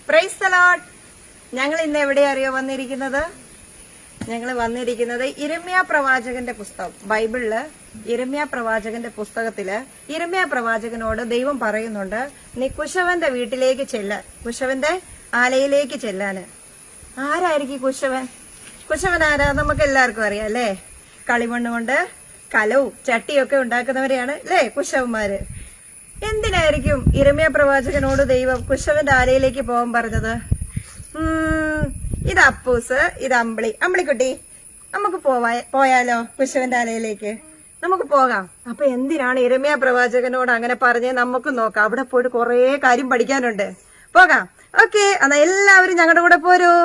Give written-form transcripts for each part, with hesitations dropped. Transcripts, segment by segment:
Praise the Lord. ഞങ്ങൾ ഇന്ന് എവിടെ അറിയോ വന്നിരിക്കുന്നത്? ഞങ്ങൾ വന്നിരിക്കുന്നത് യിരെമ്യാ പ്രവാചകന്റെ പുസ്തകം, ബൈബിളില് യിരെമ്യാ പ്രവാചകന്റെ പുസ്തകത്തില് യിരെമ്യാ പ്രവാചകനോട് ദൈവം പറയുന്നുണ്ട്, നീ കുശവന്റെ വീട്ടിലേക്ക് ചെല്ലാൻ, കുശവന്റെ ആലയിലേക്ക് ചെല്ലാന്. ആരായിരിക്കും കുശവൻ? കുശവൻ ആരാ? നമുക്ക് എല്ലാവർക്കും അറിയാം അല്ലേ? കളിമണ്ണ് കൊണ്ട് കലവും ചട്ടിയൊക്കെ ഉണ്ടാക്കുന്നവരെയാണ് അല്ലേ കുശവന്മാര്. എന്തിനായിരിക്കും യിരെമ്യാ പ്രവാചകനോട് ദൈവം കുശവന്റെ ആലയിലേക്ക് പോകാൻ പറഞ്ഞത്? ഇത് അപ്പൂസ്, ഇത് അമ്പിളിക്കുട്ടി, നമുക്ക് പോയാലോ കുശവന്റെ ആലയിലേക്ക്? നമുക്ക് പോകാം. അപ്പൊ എന്തിനാണ് യിരെമ്യാ പ്രവാചകനോട് അങ്ങനെ പറഞ്ഞ്? നമുക്ക് നോക്കാം. അവിടെ പോയിട്ട് കുറെ കാര്യം പഠിക്കാനുണ്ട്. പോകാം. ഓക്കെ, എന്നാ എല്ലാവരും ഞങ്ങളുടെ കൂടെ പോരൂ.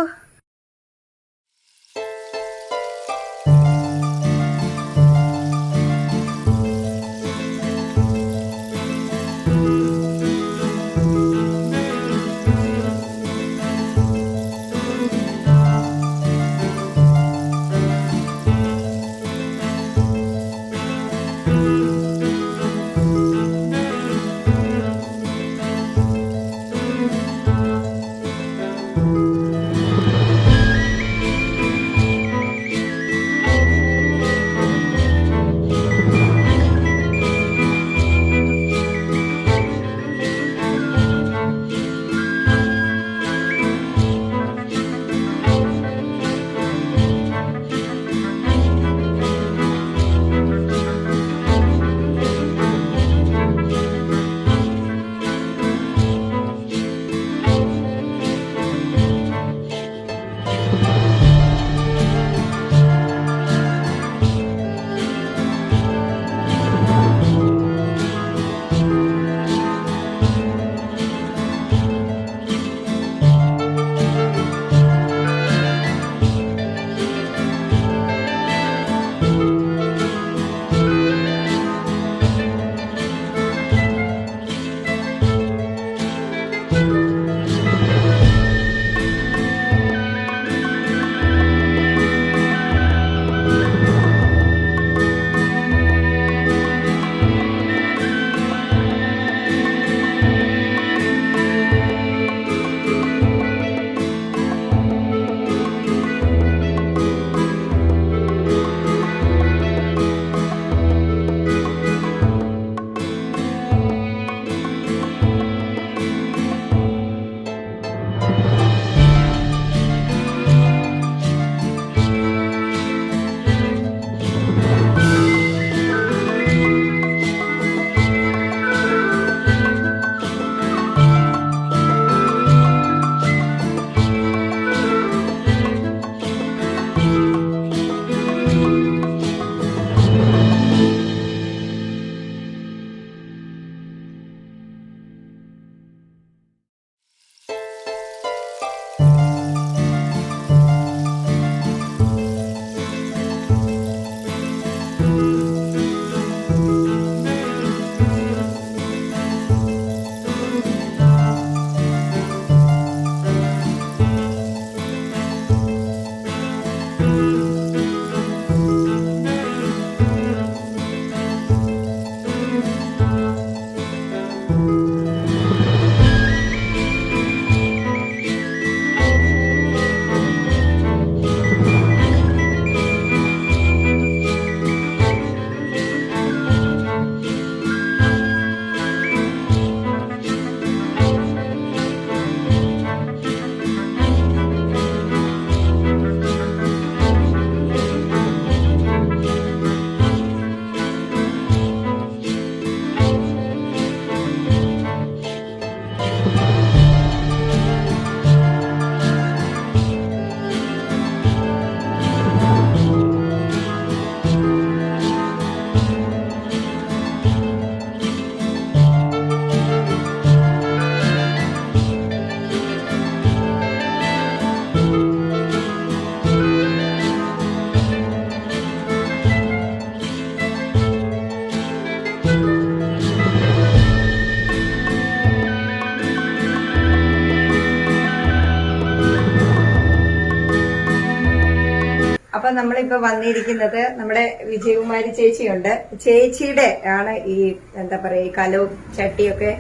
അപ്പൊ നമ്മളിപ്പോ വന്നിരിക്കുന്നത് നമ്മുടെ വിജയകുമാരി ചേച്ചിയുണ്ട്. ചേച്ചിയുടെ ആണ് ഈ എന്താ പറയാ ഈ കലവും ചട്ടിയൊക്കെ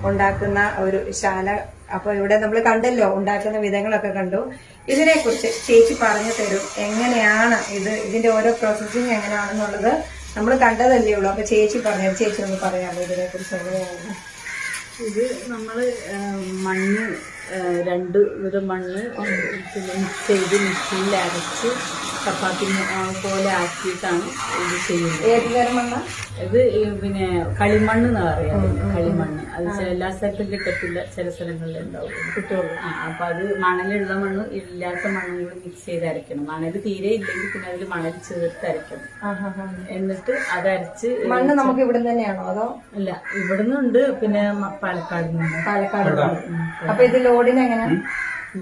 ഉണ്ടാക്കുന്ന ഒരു ശാല അപ്പൊ ഇവിടെ നമ്മൾ കണ്ടല്ലോ, ഉണ്ടാക്കുന്ന വിധങ്ങളൊക്കെ കണ്ടു. ഇതിനെ കുറിച്ച് ചേച്ചി പറഞ്ഞു തരും, എങ്ങനെയാണ് ഇതിന്റെ ഓരോ പ്രോസസ്സിങ് എങ്ങനെയാണെന്നുള്ളത് നമ്മൾ കണ്ടതല്ലേ ഉള്ളൂ. അപ്പൊ ചേച്ചി പറഞ്ഞു, ചേച്ചി ഒന്ന് പറയാമോ ഇതിനെ കുറിച്ച് എങ്ങനെയാണ്? ഇത് നമ്മള് മണ്ണ് 2 വിധം മണ്ണ് മിക്സ് ചെയ്ത് മിക്സിയിൽ അരച്ച് ചപ്പാത്തി പോലെ ആക്കിയിട്ടാണ് ഇത് ചെയ്യുന്നത്. ഏത് തരം മണ്ണ ഇത്? പിന്നെ കളിമണ്ണ് എന്ന് പറയാം. കളിമണ്ണ് അത് എല്ലാ സ്ഥലത്തും കിട്ടത്തില്ല, ചില സ്ഥലങ്ങളിൽ ഉണ്ടാവും, കിട്ടുള്ളൂ. അപ്പൊ അത് മണലുള്ള മണ്ണ് ഇല്ലാത്ത മണ്ണും കൂടി മിക്സ് ചെയ്ത് അരയ്ക്കണം. മണൽ തീരെ ഇല്ലെങ്കിൽ പിന്നെ അതിൽ മണൽ ചേർത്ത് അരയ്ക്കണം. എന്നിട്ട് അതരച്ച് മണ്ണ് നമുക്ക് ഇവിടെ തന്നെയാണോ അതോ? ഇല്ല, ഇവിടുന്നുണ്ട്, പിന്നെ പാലക്കാട് നിന്ന്. പാലക്കാട്. അപ്പൊ ഇത് ലോഡിന് എങ്ങനെ?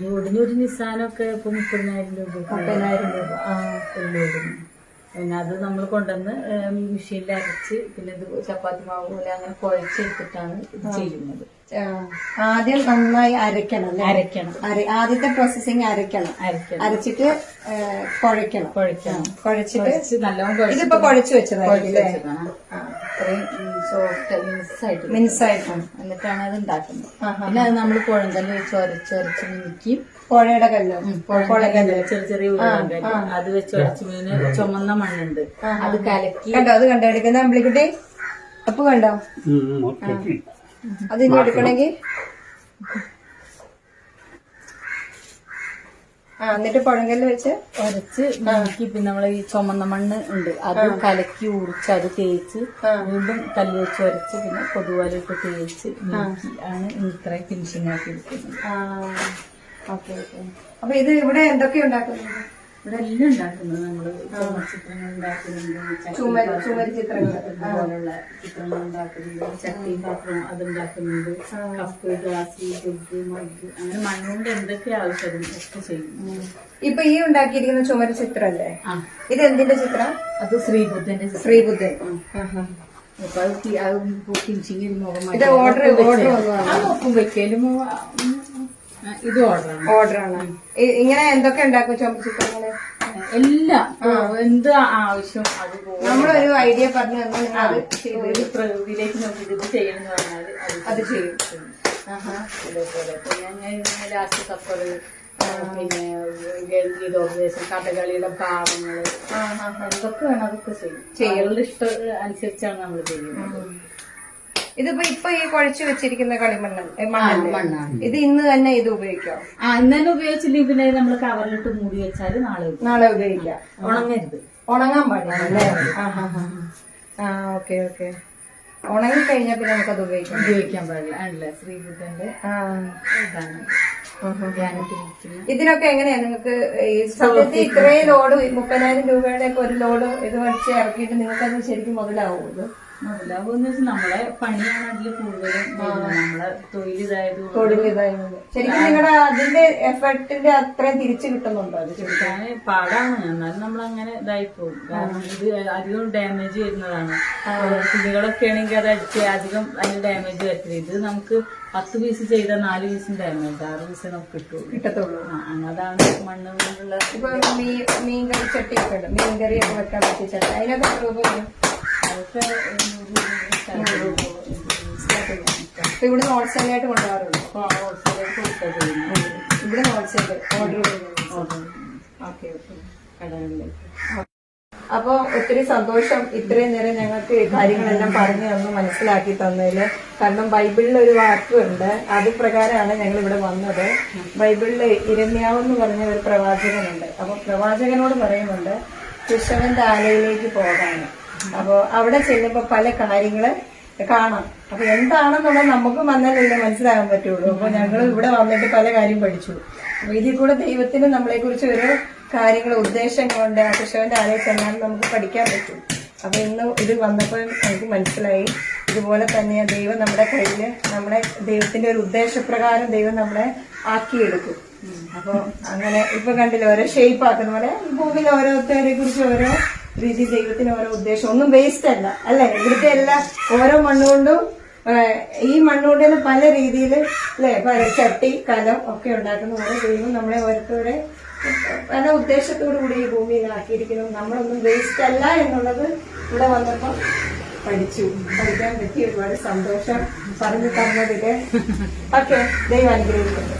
ലോഡിന് ഒരു നിസാനൊക്കെ ഇപ്പൊ 30,000 രൂപ, 30,000 രൂപ ലോഡിന്. പിന്നെ അത് നമ്മൾ കൊണ്ടുവന്ന് മെഷീനിൽ അരച്ച് പിന്നെ ഇത് ചപ്പാത്തി മാവ് പോലെ അങ്ങനെ കുഴച്ചെടുത്തിട്ടാണ് ഇത് ചെയ്യുന്നത്. ആദ്യം നന്നായി അരയ്ക്കണം. ആദ്യത്തെ പ്രോസസ്സിങ് അരയ്ക്കണം. അരച്ചിട്ട് കുഴയ്ക്കണം. കുഴച്ചിട്ട് നല്ലോണം ഇതിപ്പോ കുഴച്ചു വെച്ചതാണ്. സോഫ്റ്റ് മിനുസായിട്ടാണ്. എന്നിട്ടാണ് അത് ഉണ്ടാക്കുന്നത്. പിന്നെ അത് നമ്മൾ കുഴങ്കല്ല് വെച്ച് ഉരച്ച് മിനിക്കും. പുഴയുടെ കല്ല്, ചെറിയ ചെറിയ ഉരുളക്കല്ല് അത് വെച്ച് ഉരച്ച് മീന് ചുമന്ന മണ്ണുണ്ട് അത് കലക്കി. കണ്ടോ? അത് കണ്ടോ എടുക്കുന്ന അമ്പിളിക്കുട്ടി? അപ്പൊ കണ്ടോ? അതിന് എടുക്കണമെങ്കിൽ എന്നിട്ട് പുഴങ്കല്ല് വെച്ച് ഉരച്ച് മിനിക്കി. പിന്നെ നമ്മളെ ഈ ചുമന്ന മണ്ണ് ഉണ്ട് അത് കലക്കി ഉറിച്ച് അത് തേച്ച് വീണ്ടും കല്ല് വെച്ച് ഉരച്ച് പിന്നെ പൊതുവാലിട്ട് തേച്ച് മിനിക്കി ആണ് ഇത്ര ഫിനിഷിംഗ് ആക്കി എടുക്കുന്നത്. അപ്പൊ ഇത് ഇവിടെ എന്തൊക്കെ ഉണ്ടാക്കുന്നത്? ഇവിടെ എല്ലാം ഉണ്ടാക്കുന്നത് നമ്മള് ചിത്രങ്ങൾ ഉണ്ടാക്കുന്നുണ്ട്, ചുമര് ചിത്രങ്ങൾ പോലുള്ള ചിത്രങ്ങൾ ഉണ്ടാക്കുന്നുണ്ട്, ചട്ടി പാത്രം അതുണ്ടാക്കുന്നുണ്ട്, കപ്പ്, ഗ്ലാസ്, ഫ്രിഡ്ജ്, മഗ്, അങ്ങനെ മണ്ണുകൊണ്ട് എന്തൊക്കെ ആവശ്യം ഒക്കെ ചെയ്യും. ഇപ്പൊ ഈ ഉണ്ടാക്കിയിരിക്കുന്ന ചുമര് ചിത്രല്ലേ, ഇത് എന്തിന്റെ ചിത്രം? അത് ശ്രീബുദ്ധന്റെ. ശ്രീബുദ്ധൻ. അപ്പൊ അത് ഫിനിഷിംഗ് മുഖം ഇത് ഒപ്പം വെക്കലും ഇത് ഓർഡറാണ്. ഇങ്ങനെ എന്തൊക്കെ ഉണ്ടാക്കും ചുമര് ചിത്രങ്ങള്? എല്ലാം എന്ത് ആവശ്യം അത് നമ്മളൊരു ഐഡിയ പറഞ്ഞു പ്രകൃതിയിലേക്ക് നോക്കിയിട്ട് ഇത് ചെയ്യണമെന്ന് പറഞ്ഞാൽ അത് ചെയ്യും. ഇതേപോലെ ഞാൻ ലാസ്റ്റ് കപ്പറ്, പിന്നെ ഗീതോപദേശം, കഥകളിയുടെ ഭാവങ്ങള് എന്തൊക്കെ വേണം അതൊക്കെ ചെയ്യും. ചെയ്യാനുള്ള ഇഷ്ടം അനുസരിച്ചാണ് നമ്മൾ ചെയ്യുന്നത്. ഇപ്പൊ ഈ കുഴച്ചു വെച്ചിരിക്കുന്ന മണ്ണാണ്. ഇത് ഇന്ന് തന്നെ ഇത് ഉപയോഗിക്കാം. ഇന്ന് തന്നെ ഉപയോഗിച്ചില്ലെങ്കിൽ പിന്നെ നമ്മൾ കവറിലിട്ട് മൂടി വെച്ചാൽ നാളെ ഉപയോഗിക്കാം. ഉണങ്ങരുത്, ഉണങ്ങാൻ പാടില്ല. ഓക്കെ. ഉണങ്ങി കഴിഞ്ഞാൽ പിന്നെ നമുക്കത് ഉപയോഗിക്കാൻ പാടില്ല. ആണല്ലേ ശ്രീബുദ്ധന്റെ ഇതാണ്. ഇതിനൊക്കെ എങ്ങനെയാ നിങ്ങൾക്ക് സത്യത്തിൽ ഇത്രയും ലോഡ് 30,000 രൂപയുടെ ഒക്കെ ഒരു ലോഡ് ഇത് വലിച്ച് ഇറക്കിയിട്ട് നിങ്ങൾക്കത് ശരിക്കും മുതലാവുമോ? മുതലാവുമെന്ന് വെച്ചാൽ നമ്മളെ പണിയാണ് അതിൽ കൂടുതലും, നമ്മളെ തൊഴിലിതായത് ശരിക്കും നിങ്ങളുടെ അതിന്റെ എഫർട്ടിന്റെ അത്രയും തിരിച്ചു കിട്ടുന്നുണ്ടോ? അത് ചോദിക്കാൻ പാടാണ്. എന്നാലും നമ്മളങ്ങനെ ഇതായി പോകും. കാരണം ഇത് അധികം ഡാമേജ് വരുന്നതാണ്. കുട്ടികളൊക്കെ ആണെങ്കിൽ അത് അടിച്ച് അധികം അതിന് ഡാമേജ് വരത്തില്ല. ഇത് നമുക്ക് 10 പീസ് ചെയ്താൽ 4 പീസും ഡാമേജ്, 6 പീസ് നമുക്ക് കിട്ടുള്ളൂ. അതാണ് മണ്ണ് കൊണ്ടുള്ള. ഇപ്പൊ മീൻകറി ചട്ടിയൊക്കെ ഉണ്ട്, മീൻകറി ഒക്കെ വെക്കാൻ പറ്റിയ ചട്ടി, അതിനൊക്കെ രൂപ അതൊക്കെ ഇവിടുന്ന് ഹോൾസെയിലായിട്ട് കൊണ്ടുപോകാറുണ്ട്. ഇവിടെ ഹോൾസെയിൽ ഓർഡർ അപ്പൊ ഒത്തിരി സന്തോഷം ഇത്രയും നേരം ഞങ്ങൾക്ക് കാര്യങ്ങളെല്ലാം പറഞ്ഞു തന്നു, മനസ്സിലാക്കി തന്നതില്. കാരണം ബൈബിളിൽ ഒരു വാക്കുണ്ട്, അത് പ്രകാരമാണ് ഞങ്ങൾ ഇവിടെ വന്നത്. ബൈബിളില് ഇരമ്യാവ് എന്ന് പറഞ്ഞ ഒരു പ്രവാചകനുണ്ട്. അപ്പൊ പ്രവാചകനോട് പറയുന്നുണ്ട് കൃഷ്ണന്റെ ആലയിലേക്ക് പോകാന്. അപ്പൊ അവിടെ ചെല്ലുമ്പോ പല കാര്യങ്ങള് കാണാം. അപ്പൊ എന്താണെന്നുള്ളത് നമുക്ക് വന്നാലല്ലേ മനസ്സിലാകാൻ പറ്റുള്ളൂ. അപ്പൊ ഞങ്ങൾ ഇവിടെ വന്നിട്ട് പല കാര്യം പഠിച്ചു. അപ്പൊ ഇതിൽ കൂടെ ദൈവത്തിന് നമ്മളെ കുറിച്ച് ഒരു കാര്യങ്ങൾ ഉദ്ദേശങ്ങളുണ്ട്. ആ കൃഷ്ണന്റെ ആലയം ചെന്നാലും നമുക്ക് പഠിക്കാൻ പറ്റും. അപ്പൊ ഇന്ന് ഇത് വന്നപ്പോൾ നമുക്ക് മനസ്സിലായി ഇതുപോലെ തന്നെ ദൈവം നമ്മുടെ കയ്യില് നമ്മുടെ ദൈവത്തിന്റെ ഒരു ഉദ്ദേശപ്രകാരം ദൈവം നമ്മളെ ആക്കിയെടുക്കും. അപ്പൊ അങ്ങനെ ഇപ്പൊ കണ്ടില്ല ഓരോ ഷേപ്പ് ആക്കുന്ന പോലെ ഭൂമിയിൽ ഓരോരുത്തരെ കുറിച്ച് ഓരോ രീതി ദൈവത്തിന് ഓരോ ഉദ്ദേശം, ഒന്നും വേസ്റ്റ് അല്ല അല്ലെ? ഇവിടുത്തെ എല്ലാ ഓരോ മണ്ണുകൊണ്ടും ഈ മണ്ണുകൊണ്ട് തന്നെ പല രീതിയിൽ അല്ലെ, പല ചട്ടി കലം ഒക്കെ ഉണ്ടാക്കുന്ന ഓരോ ദൈവം നമ്മളെ ഓരോരുത്തരുടെ പല ഉദ്ദേശത്തോടു കൂടി ഈ ഭൂമിയിൽ ആക്കിയിരിക്കുന്നു. നമ്മളൊന്നും വേസ്റ്റ് അല്ല എന്നുള്ളത് ഇവിടെ വന്നപ്പോൾ പഠിക്കാൻ പറ്റിയ ഒരുപാട് സന്തോഷം പറഞ്ഞു തന്നതില്. ഓക്കെ, ദൈവം അനുഗ്രഹിക്കട്ടെ.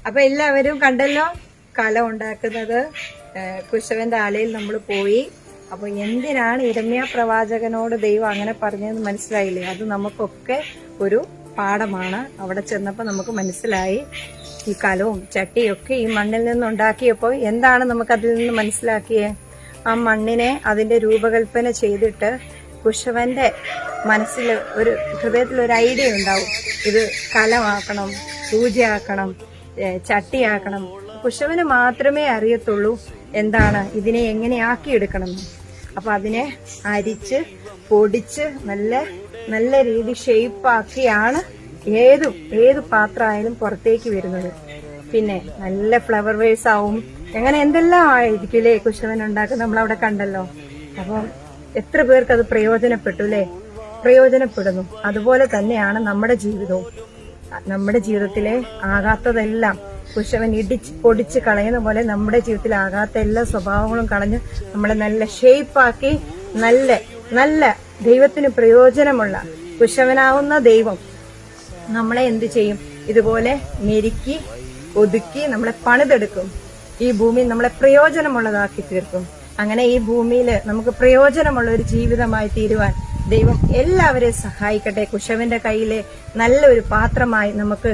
അപ്പൊ എല്ലാവരും കണ്ടല്ലോ കലം ഉണ്ടാക്കുന്നത്. കുശവന്റെ ആലയിൽ നമ്മൾ പോയി. അപ്പൊ എന്തിനാണ് യിരെമ്യാ പ്രവാചകനോട് ദൈവം അങ്ങനെ പറഞ്ഞതെന്ന് മനസ്സിലായില്ലേ? അത് നമുക്കൊക്കെ ഒരു പാഠമാണ്. അവിടെ ചെന്നപ്പോ നമുക്ക് മനസ്സിലായി. ഈ കലവും ചട്ടിയും ഒക്കെ ഈ മണ്ണിൽ നിന്നുണ്ടാക്കിയപ്പോൾ എന്താണ് നമുക്ക് അതിൽ നിന്ന് മനസ്സിലാക്കിയേ? ആ മണ്ണിനെ അതിന്റെ രൂപകൽപ്പന ചെയ്തിട്ട് കുശവന്റെ മനസ്സിൽ ഒരു ഹൃദയത്തിൽ ഒരു ഐഡിയ ഉണ്ടാവും. ഇത് കലമാക്കണം, സൂചിയാക്കണം, ചട്ടിയാക്കണം. കുശവന് മാത്രമേ അറിയത്തുള്ളൂ എന്താണ് ഇതിനെ എങ്ങനെ ആക്കിയെടുക്കണം. അപ്പൊ അതിനെ അരിച്ച് പൊടിച്ച് നല്ല രീതി ഷേപ്പാക്കിയാണ് ഏത് പാത്രമായാലും പുറത്തേക്ക് വരുന്നത്. പിന്നെ നല്ല ഫ്ലവർ വേസ് ആവും, അങ്ങനെ എന്തെല്ലാം ആയിരിക്കില്ലേ കുശവൻ ഉണ്ടാക്കുന്നത്, നമ്മളവിടെ കണ്ടല്ലോ. അപ്പം എത്ര പേർക്ക് അത് പ്രയോജനപ്പെട്ടു അല്ലേ? പ്രയോജനപ്പെടുന്നു. അതുപോലെ തന്നെയാണ് നമ്മുടെ ജീവിതവും. നമ്മുടെ ജീവിതത്തിലെ ആകാത്തതെല്ലാം കുശവൻ പൊടിച്ച് കളയുന്ന പോലെ നമ്മുടെ ജീവിതത്തിൽ ആകാത്ത എല്ലാ സ്വഭാവങ്ങളും കളഞ്ഞ് നമ്മളെ നല്ല ഷേപ്പാക്കി നല്ല ദൈവത്തിന് പ്രയോജനമുള്ള കുശവനാവുന്ന ദൈവം നമ്മളെ എന്ത് ചെയ്യും? ഇതുപോലെ മെരുക്കി ഒതുക്കി നമ്മളെ പണിതെടുക്കും. ഈ ഭൂമി നമ്മളെ പ്രയോജനമുള്ളതാക്കി തീർക്കും. അങ്ങനെ ഈ ഭൂമിയിൽ നമുക്ക് പ്രയോജനമുള്ള ഒരു ജീവിതമായി തീരുവാൻ ദൈവം എല്ലാവരെയും സഹായിക്കട്ടെ. കുശവന്റെ കയ്യിലെ നല്ലൊരു പാത്രമായി നമുക്ക്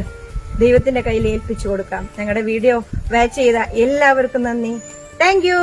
ദൈവത്തിന്റെ കയ്യിൽ ഏൽപ്പിച്ചു കൊടുക്കാം. ഞങ്ങളുടെ വീഡിയോ വാച്ച് ചെയ്ത എല്ലാവർക്കും നന്ദി. Thank you.